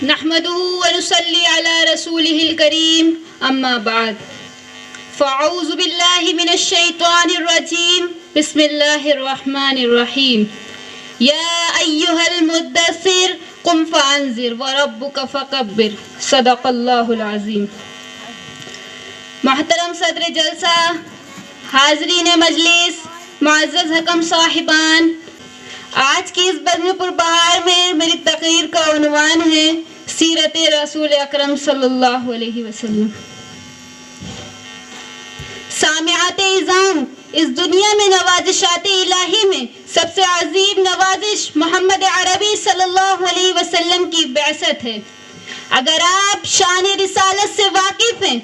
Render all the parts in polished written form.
نحمده ونصلي على رسوله الكريم اما بعد فاعوذ بالله من الشيطان الرجيم بسم الله الرحمن الرحيم يا ايها المدثر قم فانذر وربك فكبر صدق الله العظيم. محترم صدر جلسہ، حاضرین مجلس، معزز حکم صاحبان، آج کی اس بزم پربہار میں میری تقریر کا عنوان ہے سیرت رسول اکرم صلی اللہ علیہ وسلم. سامعات اعظام، اس دنیا میں نوازشات الہی میں سب سے عظیم نوازش محمد عربی صلی اللہ علیہ وسلم کی بعثت ہے. اگر آپ شان رسالت سے واقف ہیں،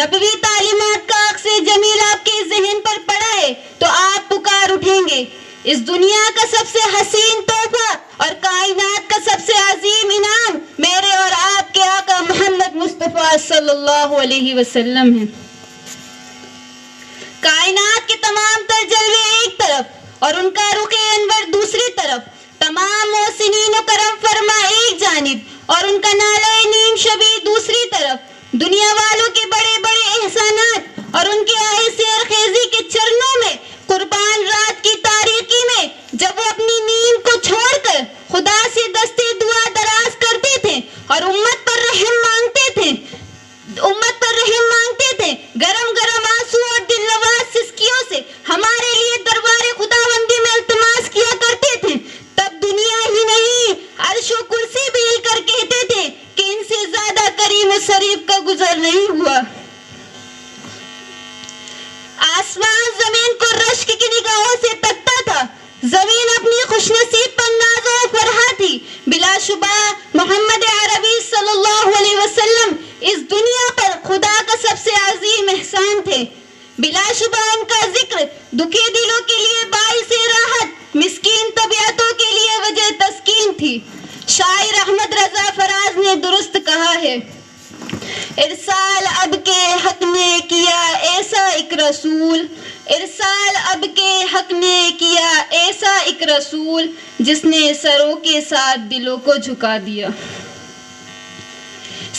نبوی تعلیمات کا عکس جمیل آپ کے ذہن پر پڑا ہے، تو آپ پکار اٹھیں گے اس دنیا کا سب سے حسین تحفہ اور کائنات کا سب سے عظیم انعام میرے اور آپ کے آقا محمد مصطفیٰ صلی اللہ علیہ وسلم ہیں. کائنات کے تمام تر جلوے ایک طرف اور ان کا رخ انور دوسری طرف، تمام محسنین و کرم فرما ایک جانب اور ان کا نالہ نیم شبی دوسری طرف، دنیا والوں کے بڑے بڑے احسانات اور ان کے آئے سیر خیزی کے چرنوں میں، قربان رات کی تاریکی میں جب وہ اپنی نیند کو چھوڑ کر خدا سے دستے دعا دراز کرتے تھے اور امت پر رحم مانگتے تھے، گرم گرم آنسو اور دل نواز سسکیوں سے ہمارے لیے دربار خداوندی میں التماس کیا کرتے تھے، تب دنیا ہی نہیں عرش و کرسی بھی ہل کر کہتے تھے کہ ان سے زیادہ کریم و شریف کا گزر نہیں ہوا. آسمان زمین کو رشک کی نگاہوں سے تکتا تھا، زمین اپنی خوش نصیب پر ناز و فرحہ تھی. بلا شبہ محمد عربی صلی اللہ علیہ وسلم اس دنیا پر خدا کا سب سے عظیم احسان تھے. بلا شبہ ان کا ذکر دکھے دلوں کے لیے باعث راحت، مسکین طبیعتوں کے لیے وجہ تسکین تھی. شاعر احمد رضا فراز نے درست کہا ہے، ارسال اب کے حق نے کیا ایسا ایک رسول، ارسال اب کے حق نے کیا ایسا ایک رسول جس نے سروں کے ساتھ دلوں کو جھکا دیا.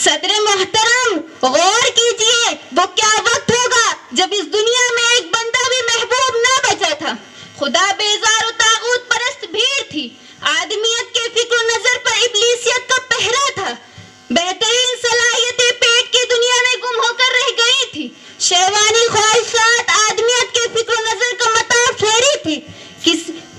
صدر محترم، غور کیجئے وہ کیا وقت ہوگا جب اس دنیا میں ایک بندہ بھی محبوب نہ بچا تھا. خدا بیزار و طاغوت پرست بھیڑ تھی، آدمیت کے فکر و نظر پر ابلیسیت کا پہرا تھا. بہترین صلاحیتیں پیٹ کی دنیا میں گم ہو کر رہ گئی تھی. شہوانی خواہشات آدمیت کے فکر و نظر کا مطاف ٹھہری تھی.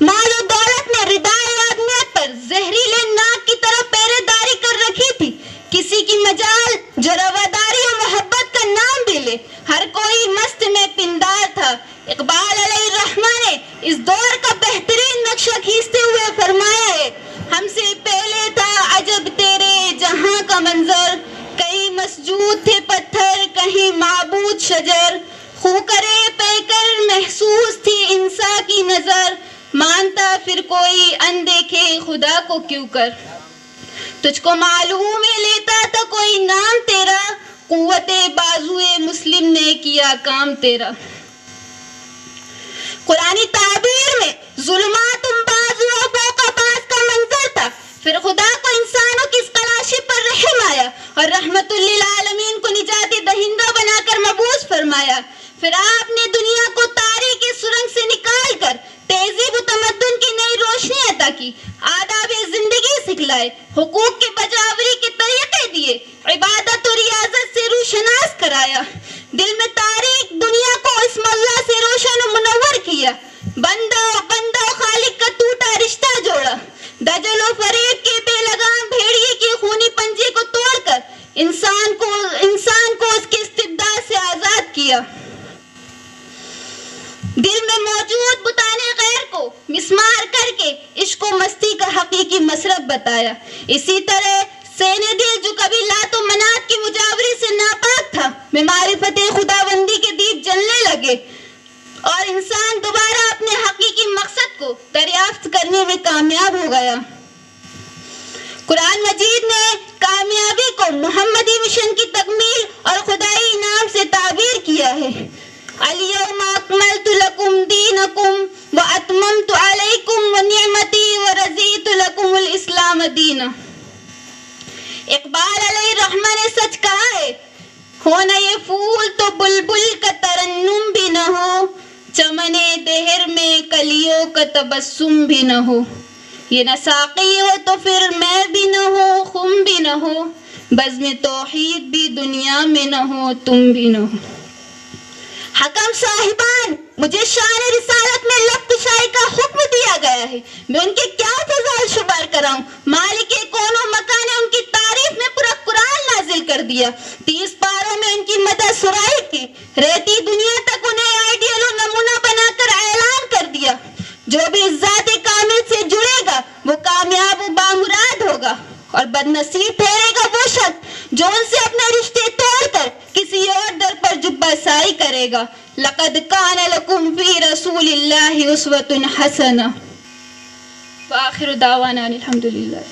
مال و دولت نے ردائے آدمیت پر زہریلے ناک کی طرف پہرے داری کر رکھی تھی. کسی کی مجال جو رواداری و محبت کا نام بھی لے، ہر کوئی مست میں پندار تھا. اقبال علیہ الرحمہ نے اس دور کا بہترین نقشہ کھینچتے ہوئے فرمایا ہے، ہم سے پہلے تھا عجب تیرے جہاں کا منظر، کہیں مسجود تھے پتھر کہیں معبود شجر، خو کرے پیکر محسوس تھی انسا کی نظر، مانتا پھر کوئی اندیکھے خدا کو کیوں کر، تجھ کو معلوم ہے لیتا تھا کوئی نام تیرا، قوت بازوئے مسلم نے کیا کام تیرا. قرآنی تعبیر میں ظلمات بازو فوق باز کا منظر تھا. پھر خدا کو انسانوں کی اس تلاشی پر رحم آیا اور رحمت للعالمین کو نجات دہندہ بنا کر مبعوث فرمایا. پھر آپ نے دنیا کو تاریکی سرنگ سے نکال کر تہذیب و تمدن کی نئی روشنی عطا کی، آداب زندگی سکھلائے، حقوق کی بجاوری کے طریقے دیے، عبادت و ریاضت سے روشناس کرایا، دل میں تاریک دنیا کو اسم اللہ سے روشن و منور کیا، بندہ و خالق کا ٹوٹا رشتہ جوڑا، دجل و فریب کے بے لگام بھیڑیے کی خونی پنجے کو توڑ کر انسان کو اس کے استبداد سے آزاد کیا، دل میں موجود بتانے غیر کو مسمار کر کے عشق و مستی کا حقیقی مصرف بتایا. اسی طرح سینے دل جو کبھی لات و منات کی مجاوری سے ناپاک تھا، میں معرفت خداوندی کے دیپ جلنے لگے اور انسان دوبارہ اپنے حقیقی مقصد کو دریافت کرنے میں کامیاب ہو گیا. قرآن مجید نے کامیابی کو محمدی مشن کی تکمیل اور خدائی انعام سے تعبیر کیا ہے. الیوم اکملت لکم دینکم واتممت علیکم ونعمتی ورضیت لکم الاسلام دینا. ایک سحر میں کلیوں کا تبسم بھی نہ ہو. یہ نہ ساقی ہو تو پھر میں بھی نہ ہو، خم بھی نہ ہو، بزم توحید بھی دنیا میں نہ ہو، تم بھی نہ ہو. حکم صاحبان، مجھے شان رسالت میں لفظ شاعری کا حکم دیا گیا ہے، میں ان کے کیا فضائل شمار کراؤں. مالک کون و مکان نے ان کی تعریف میں پورا قرآن نازل کر دیا، 30 پاروں میں ان کی مدح سرائی کی، رہتی دنیا تک انہیں آئیڈیل و نمونہ بنا کر اعلان کر دیا. جو بھی ذات کامل سے جڑے گا وہ کامیاب و بامراد ہوگا، اور بد نصیب ٹھہرے گا وہ شخص جو ان سے اپنے رشتے توڑ کر کسی اور در پر جبہ سائی کرے گا. لقد کان لکم فی رسول اللہ اسوۃ حسنہ. وآخر دعوانا الحمدللہ.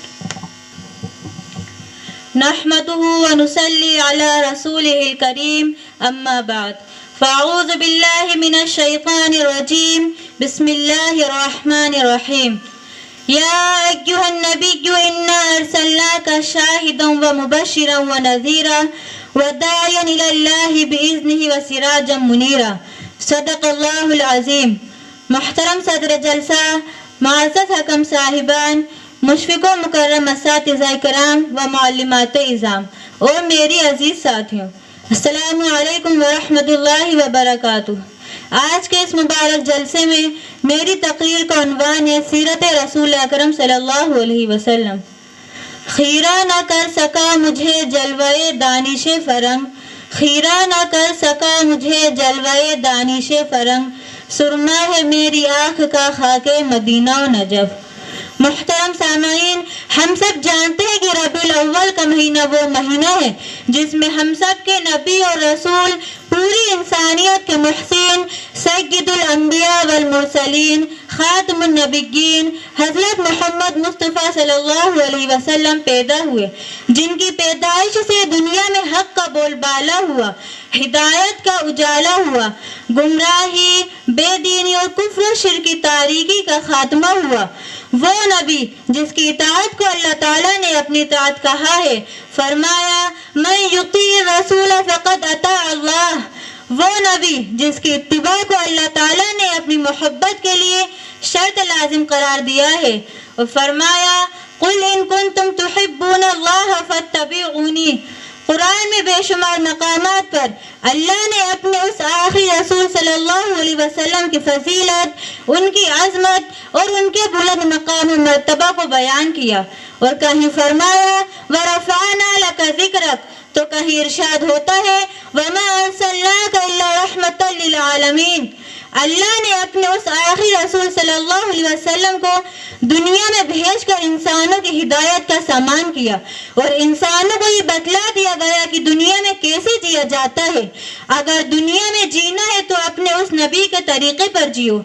نحمده ونصلي على رسوله الكريم أما بعد فأعوذ بالله من الشيطان الرجيم بسم الله الرحمن الرحيم. يا أيها النبي إنا أرسلناك شاهدا ومبشرا ونذيرا وداعيا إلى الله بإذنه وسراجا منيرا. صدق الله العظيم. محترم صدر جلسہ، معزز حکم صاحبان، مشفق و مکرم اساتذہ کرام و معلمات اعظام اور میری عزیز ساتھیوں، السلام علیکم ورحمۃ اللہ وبرکاتہ. آج کے اس مبارک جلسے میں میری تقریر کا عنوان ہے سیرت رسول اکرم صلی اللہ علیہ وسلم. خیرہ نہ کر سکا مجھے جلوہ دانش فرنگ، خیرہ نہ کر سکا مجھے جلوہ دانش فرنگ، سرما ہے میری آنکھ کا خاک مدینہ و نجف. محترم سامعین، ہم سب جانتے ہیں کہ ربیع الاول کا مہینہ وہ مہینہ ہے جس میں ہم سب کے نبی اور رسول، پوری انسانیت کے محسن، سید الانبیاء والمرسلین، خاتم النبیین حضرت محمد مصطفیٰ صلی اللہ علیہ وسلم پیدا ہوئے، جن کی پیدائش سے دنیا میں حق کا بول بالا ہوا، ہدایت کا اجالا ہوا، گمراہی، بے دینی اور کفر و شرک کی تاریکی کا خاتمہ ہوا. وہ نبی جس کی اطاعت کو اللہ تعالیٰ نے اپنی اطاعت کہا ہے، فرمایا من یطیع الرسول فقد اطاع اللہ. وہ نبی جس کی اتباع کو اللہ تعالیٰ نے اپنی محبت کے لیے شرط لازم قرار دیا ہے، اور فرمایا قل ان کنتم تحبون اللہ فاتبعونی. قرآن میں بے شمار مقامات پر اللہ نے اپنے اس آخری رسول صلی اللہ علیہ وسلم کی فضیلت، ان کی عظمت اور ان کے بلند مقام و مرتبہ کو بیان کیا، اور کہیں فرمایا وَرَفَعْنَا لَكَ ذِكْرَكَ، تو کہیں ارشاد ہوتا ہے وَمَا أَرْسَلْنَاكَ إِلَّا رَحْمَةً لِلْعَالَمِينَ. اللہ نے اپنے اس آخری رسول صلی اللہ علیہ وسلم کو دنیا میں بھیج کر انسانوں کی ہدایت کا سامان کیا، اور انسانوں کو یہ بتلا دیا گیا کہ دنیا میں کیسے جیا جاتا ہے. اگر دنیا میں جینا ہے تو اپنے اس نبی کے طریقے پر جیو.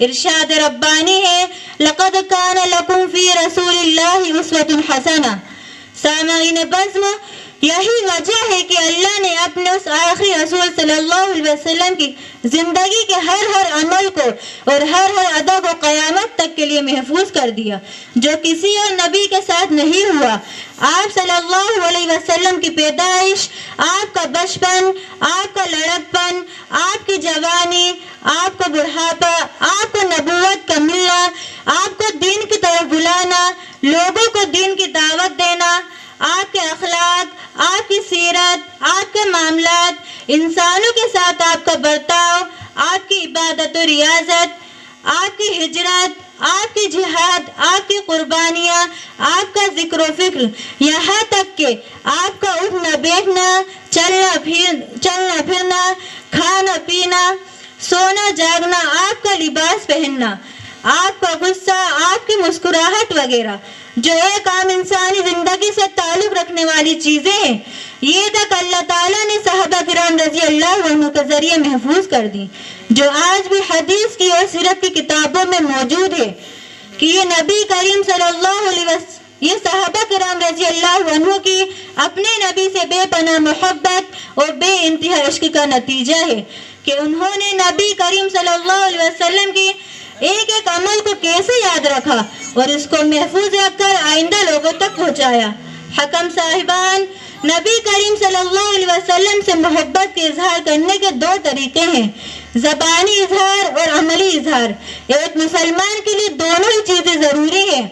ارشاد ربانی ہے لقد کان لکم فی رسول اللہ اسوۃ حسنہ. سامعین بزم، یہی وجہ ہے کہ اللہ نے اپنے اس آخری رسول صلی اللہ علیہ وسلم کی زندگی کے ہر عمل کو اور ہر ادا کو قیامت تک کے لیے محفوظ کر دیا، جو کسی اور نبی کے ساتھ نہیں ہوا. آپ صلی اللہ علیہ وسلم کی پیدائش، آپ کا بچپن، آپ کا لڑکپن، آپ کی جوانی، آپ کا بڑھاپا، آپ کو نبوت کا ملنا، آپ کو دین کی طرف بلانا، لوگوں کو دین کی دعوت دینا، آپ کے اخلاق، آپ کی سیرت، آپ کے معاملات، انسانوں کے ساتھ آپ کا برتاؤ، آپ کی عبادت و ریاضت، آپ کی ہجرت، آپ کی جہاد، آپ کی قربانیاں، آپ کا ذکر و فکر، یہاں تک کہ آپ کا اٹھنا بیٹھنا، چلنا پھرنا، کھانا پینا، سونا جاگنا، آپ کا لباس پہننا، آپ کا غصہ، آپ کی مسکراہٹ وغیرہ، جو ایک عام انسانی زندگی سے تعلق رکھنے والی چیزیں ہیں، یہ تک اللہ تعالیٰ نے صحابہ کرام رضی اللہ عنہ کے ذریعے محفوظ کر دی، جو آج بھی حدیث کی اور سیرت کی کتابوں میں موجود ہے کہ یہ نبی کریم صلی اللہ علیہ وسلم، یہ صحابہ کرام رضی اللہ عنہ کی اپنے نبی سے بے پناہ محبت اور بے انتہا عشق کا نتیجہ ہے کہ انہوں نے نبی کریم صلی اللہ علیہ وسلم کی ایک ایک عمل کو کیسے یاد رکھا اور اس کو محفوظ رکھ کر آئندہ لوگوں تک پہنچایا. حکم صاحبان، نبی کریم صلی اللہ علیہ وسلم سے محبت کے اظہار کرنے کے دو طریقے ہیں، زبانی اظہار اور عملی اظہار۔ ایک مسلمان کے لیے دونوں ہی چیزیں ضروری ہیں،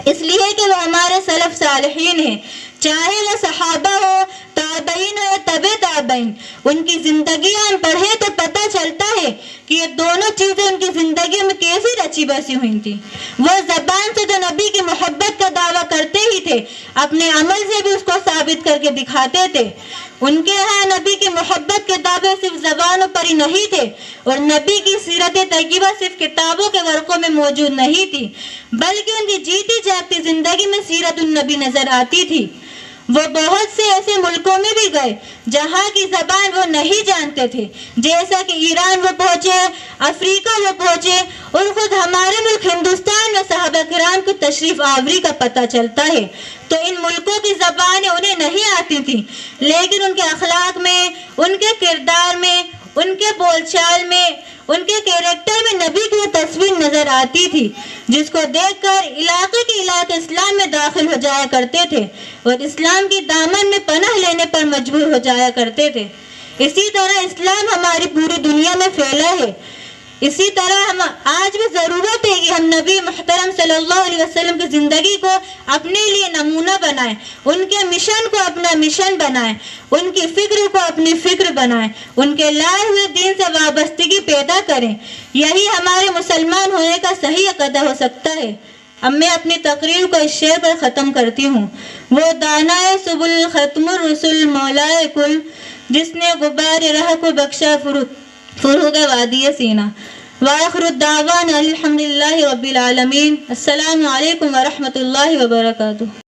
اس لیے کہ وہ ہمارے سلف صالحین ہیں، چاہے وہ صحابہ ہو، تابعین ہو، تبع تابعین، ان کی زندگیاں ہم پڑھیں تو پتہ چلتا ہے کہ یہ دونوں چیزیں ان کی زندگی میں کیسی رچی بسی ہوئی تھی۔ وہ زبان سے جو نبی کی محبت کا دعویٰ کرتے ہی تھے، اپنے عمل سے بھی اس کو ثابت کر کے دکھاتے تھے۔ ان کے ہاں نبی کی محبت کے دعوے صرف زبانوں پر ہی نہیں تھے، اور نبی کی سیرت طیبہ صرف کتابوں کے ورقوں میں موجود نہیں تھی، بلکہ ان کی جیتی جاگتی زندگی میں سیرت النبی نظر آتی تھی۔ وہ بہت سے ایسے ملکوں میں بھی گئے جہاں کی زبان وہ نہیں جانتے تھے، جیسا کہ ایران وہ پہنچے، افریقہ وہ پہنچے، اور خود ہمارے ملک ہندوستان میں صحابہ کرام کی تشریف آوری کا پتہ چلتا ہے۔ تو ان ملکوں کی زبانیں انہیں نہیں آتی تھیں، لیکن ان کے اخلاق میں، ان کے کردار میں، ان کے بول چال میں، ان کے کیریکٹر میں نبی کی تصویر نظر آتی تھی، جس کو دیکھ کر علاقے کے علاقے اسلام میں داخل ہو جایا کرتے تھے اور اسلام کی دامن میں پناہ لینے پر مجبور ہو جایا کرتے تھے۔ اسی طرح اسلام ہماری پوری دنیا میں پھیلا ہے۔ اسی طرح ہم آج بھی ضرورت ہے کہ ہم نبی محترم صلی اللہ علیہ وسلم کی زندگی کو اپنے لیے نمونہ بنائیں، ان کے مشن کو اپنا مشن بنائیں، ان کی فکر کو اپنی فکر بنائیں، ان کے لائے ہوئے دین سے وابستگی پیدا کریں۔ یہی ہمارے مسلمان ہونے کا صحیح عقیدہ ہو سکتا ہے۔ اب میں اپنی تقریر کو اس شعر پر ختم کرتی ہوں۔ وہ دانائے سبل ختم الرسل مولائے کل، جس نے غبار رہ کو بخشا فروغ وادی سینہ۔ وآخر الدعوان الحمدللہ رب العالمین۔ السلام علیکم ورحمۃ اللہ وبرکاتہ۔